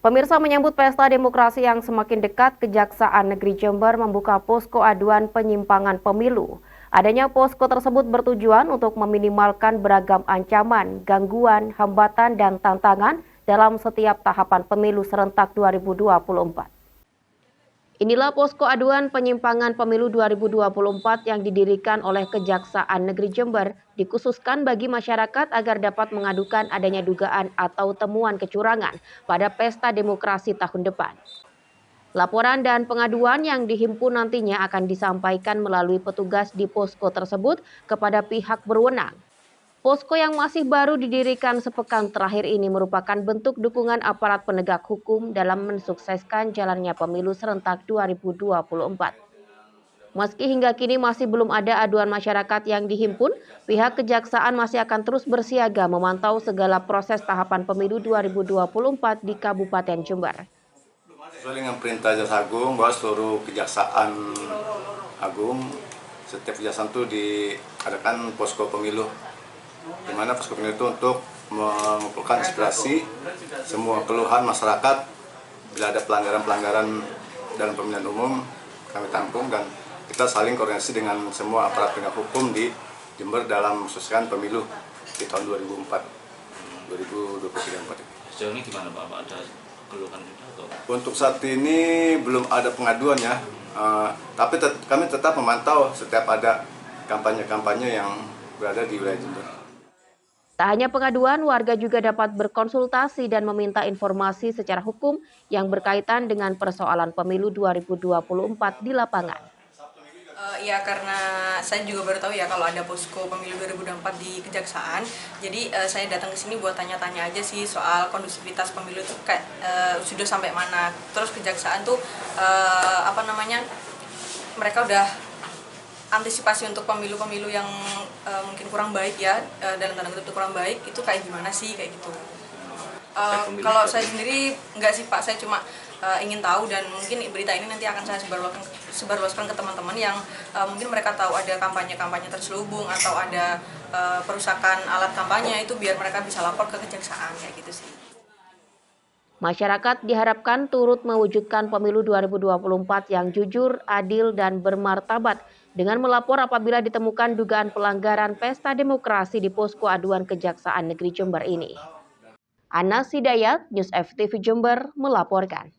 Pemirsa, menyambut pesta demokrasi yang semakin dekat, Kejaksaan Negeri Jember membuka posko aduan penyimpangan pemilu. Adanya posko tersebut bertujuan untuk meminimalkan beragam ancaman, gangguan, hambatan, dan tantangan dalam setiap tahapan pemilu serentak 2024. Inilah posko aduan penyimpangan pemilu 2024 yang didirikan oleh Kejaksaan Negeri Jember, dikhususkan bagi masyarakat agar dapat mengadukan adanya dugaan atau temuan kecurangan pada pesta demokrasi tahun depan. Laporan dan pengaduan yang dihimpun nantinya akan disampaikan melalui petugas di posko tersebut kepada pihak berwenang. Posko yang masih baru didirikan sepekan terakhir ini merupakan bentuk dukungan aparat penegak hukum dalam mensukseskan jalannya pemilu serentak 2024. Meski hingga kini masih belum ada aduan masyarakat yang dihimpun, pihak kejaksaan masih akan terus bersiaga memantau segala proses tahapan pemilu 2024 di Kabupaten Jember. Sesuai dengan perintah Jaksa Agung bahwa seluruh kejaksaan agung, setiap kejaksaan itu diadakan posko pemilu, di mana posko pemilu itu untuk mengumpulkan inspirasi semua keluhan masyarakat bila ada pelanggaran-pelanggaran dalam pemilihan umum kami tampung, dan kita saling koordinasi dengan semua aparat penegak hukum di Jember dalam mensukseskan pemilu di tahun 2023. Sejauh ini gimana Pak? Ada keluhan juga atau? Untuk saat ini belum ada pengaduan ya, tapi kami tetap memantau setiap ada kampanye-kampanye yang berada di wilayah Jember. Tak hanya pengaduan, warga juga dapat berkonsultasi dan meminta informasi secara hukum yang berkaitan dengan persoalan pemilu 2024 di lapangan. Ya, karena saya juga baru tahu ya kalau ada posko pemilu 2024 di Kejaksaan. Jadi saya datang ke sini buat tanya-tanya aja sih soal kondusivitas pemilu itu kayak sudah sampai mana. Terus Kejaksaan tuh mereka udah antisipasi untuk pemilu-pemilu yang mungkin kurang baik ya, dalam tanda kutip kurang baik, itu kayak gimana sih kayak gitu. Kalau saya sendiri enggak sih Pak, saya cuma ingin tahu, dan mungkin berita ini nanti akan saya sebarluaskan ke teman-teman yang mungkin mereka tahu ada kampanye-kampanye terselubung atau ada perusakan alat kampanye, itu biar mereka bisa lapor ke kejaksaan kayak gitu sih. Masyarakat diharapkan turut mewujudkan pemilu 2024 yang jujur, adil, dan bermartabat dengan melapor apabila ditemukan dugaan pelanggaran pesta demokrasi di posko aduan Kejaksaan Negeri Jember ini. Anas Hidayat, News FTV Jember melaporkan.